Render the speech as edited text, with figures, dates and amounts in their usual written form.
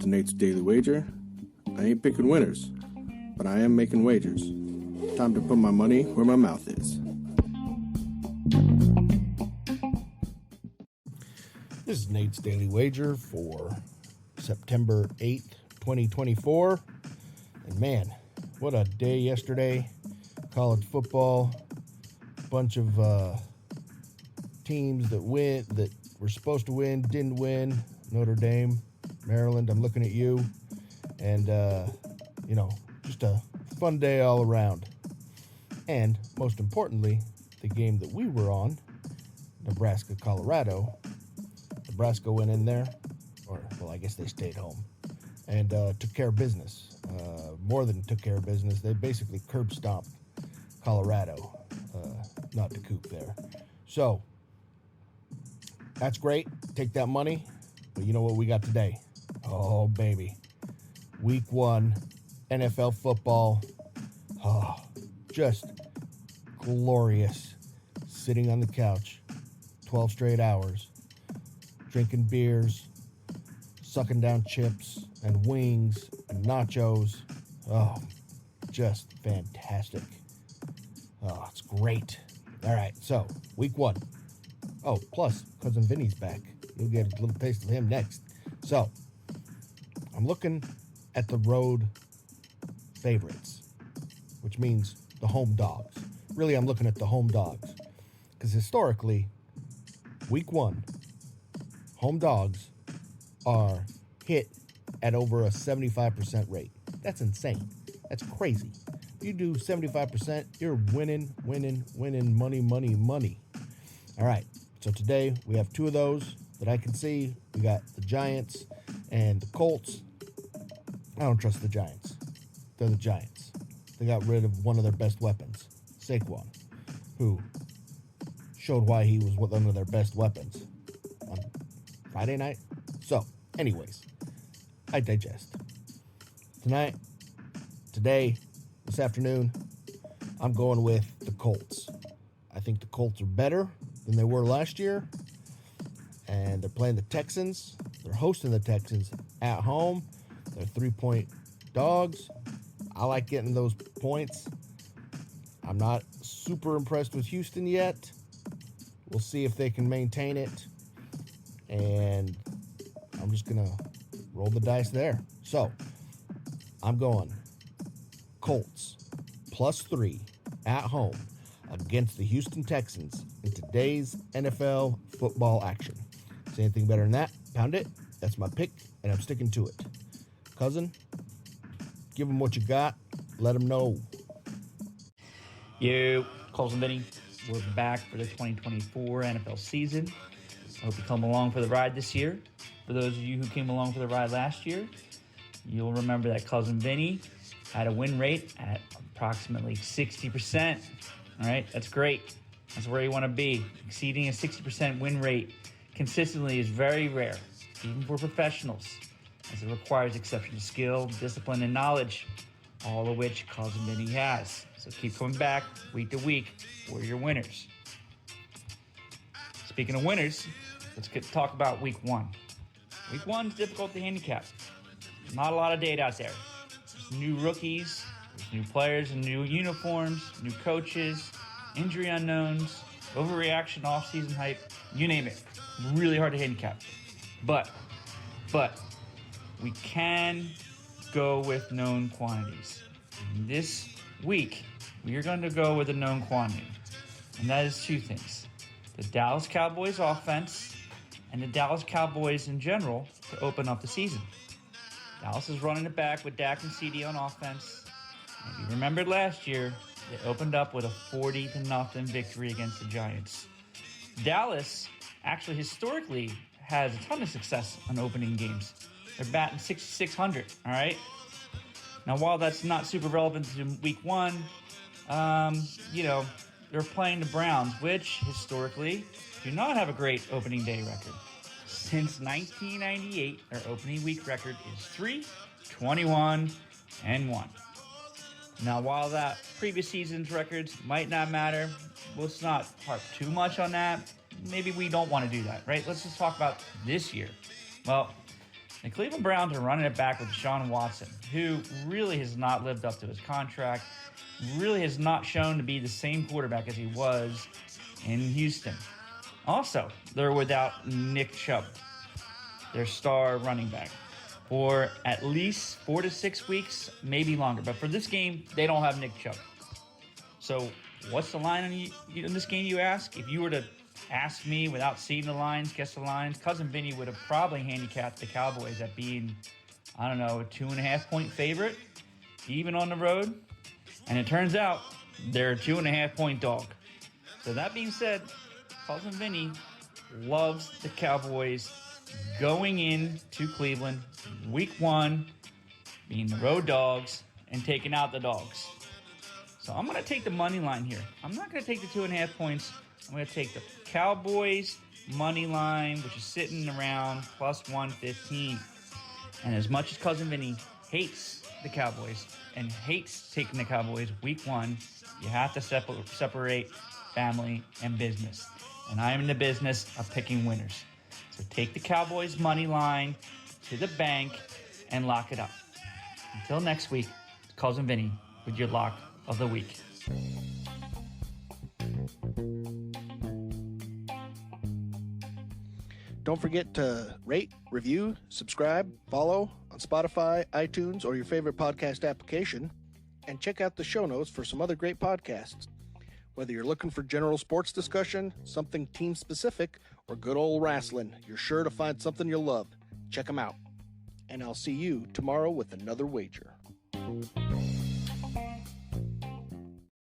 to Nate's Daily Wager. I ain't picking winners, but I am making wagers. Time to put my money where my mouth is. This is Nate's Daily Wager for September 8th, 2024. And man, what a day yesterday. College football, bunch of teams that were supposed to win, didn't win. Notre Dame, Maryland, I'm looking at you. And, just a fun day all around. And most importantly, the game that we were on, Nebraska, Colorado. Nebraska went in there, I guess they stayed home, and took care of business. More than took care of business, they basically curb stomped Colorado, not to coop there. So, that's great. Take that money. But you know what we got today? Oh, baby. Week 1, NFL football. Oh, just glorious. Sitting on the couch, 12 straight hours, drinking beers, sucking down chips and wings and nachos. Oh, just fantastic. Oh, it's great. All right, so week 1. Oh, plus cousin Vinny's back. You'll get a little taste of him next. So I'm looking at the road favorites, which means the home dogs. Really, I'm looking at the home dogs because historically, week 1, home dogs are hit at over a 75% rate. That's insane. That's crazy. If you do 75%, you're winning, money. All right, so today we have 2 of those that I can see. We got the Giants and the Colts. I don't trust the Giants. They're the Giants. They got rid of one of their best weapons, Saquon, who showed why he was one of their best weapons on Friday night. So, anyways, I digest. Today, this afternoon, I'm going with the Colts. I think the Colts are better than they were last year. And they're playing the Texans. They're hosting the Texans at home. They're 3-point dogs. I like getting those points. I'm not super impressed with Houston yet. We'll see if they can maintain it. And I'm just going to roll the dice there. So, I'm going Colts +3 at home against the Houston Texans in today's NFL football action. Say anything better than that, pound it. That's my pick, and I'm sticking to it. Cousin, give them what you got. Let them know. Yo, Coles and Vinny. We're back for the 2024 NFL season. I hope you come along for the ride this year. For those of you who came along for the ride last year, you'll remember that Cousin Vinny had a win rate at approximately 60%. All right, that's great. That's where you want to be. Exceeding a 60% win rate consistently is very rare, even for professionals, as it requires exceptional skill, discipline, and knowledge, all of which Cousin Vinny has. So keep coming back week to week for your winners. Speaking of winners, let's talk about week 1. Week 1 is difficult to handicap. Not a lot of data out there. There's new rookies, there's new players and new uniforms, new coaches, injury unknowns, overreaction, off-season hype, you name it. Really hard to handicap. But we can go with known quantities. And this week, we are going to go with a known quantity. And that is 2 things. The Dallas Cowboys offense and the Dallas Cowboys in general to open up the season. Dallas is running it back with Dak and CD on offense. If you remembered last year, they opened up with a 40-0 victory against the Giants. Dallas actually historically has a ton of success on opening games. They're batting 6,600, all right? Now, while that's not super relevant to week 1, they're playing the Browns, which historically do not have a great opening day record. Since 1998, their opening week record is 3-21-1. Now, while that previous season's records might not matter, let's not harp too much on that. Maybe we don't want to do that, right? Let's just talk about this year. Well, The Cleveland Browns are running it back with Deshaun Watson, who really has not lived up to his contract, really has not shown to be the same quarterback as he was in Houston. Also, they're without Nick Chubb, their star running back, for at least 4 to 6 weeks, maybe longer. But for this game, they don't have Nick Chubb. So what's the line in this game, you ask? If you were to ask me without seeing the lines, guess the lines, Cousin Vinny would have probably handicapped the Cowboys at being, I don't know, a 2.5-point favorite, even on the road. And it turns out they're a 2.5-point dog. So that being said, Cousin Vinny loves the Cowboys going into Cleveland week 1, being the road dogs and taking out the dogs. So I'm going to take the money line here. I'm not going to take the 2.5 points. I'm going to take the Cowboys money line, which is sitting around plus 115. And as much as Cousin Vinny hates the Cowboys and hates taking the Cowboys week 1, you have to separate family and business. And I am in the business of picking winners. So take the Cowboys money line to the bank and lock it up. Until next week, Cousin Vinny with your lock of the week. Don't forget to rate, review, subscribe, follow on Spotify, iTunes, or your favorite podcast application, and check out the show notes for some other great podcasts. Whether you're looking for general sports discussion, something team-specific, or good old wrestling, you're sure to find something you'll love. Check them out. And I'll see you tomorrow with another wager.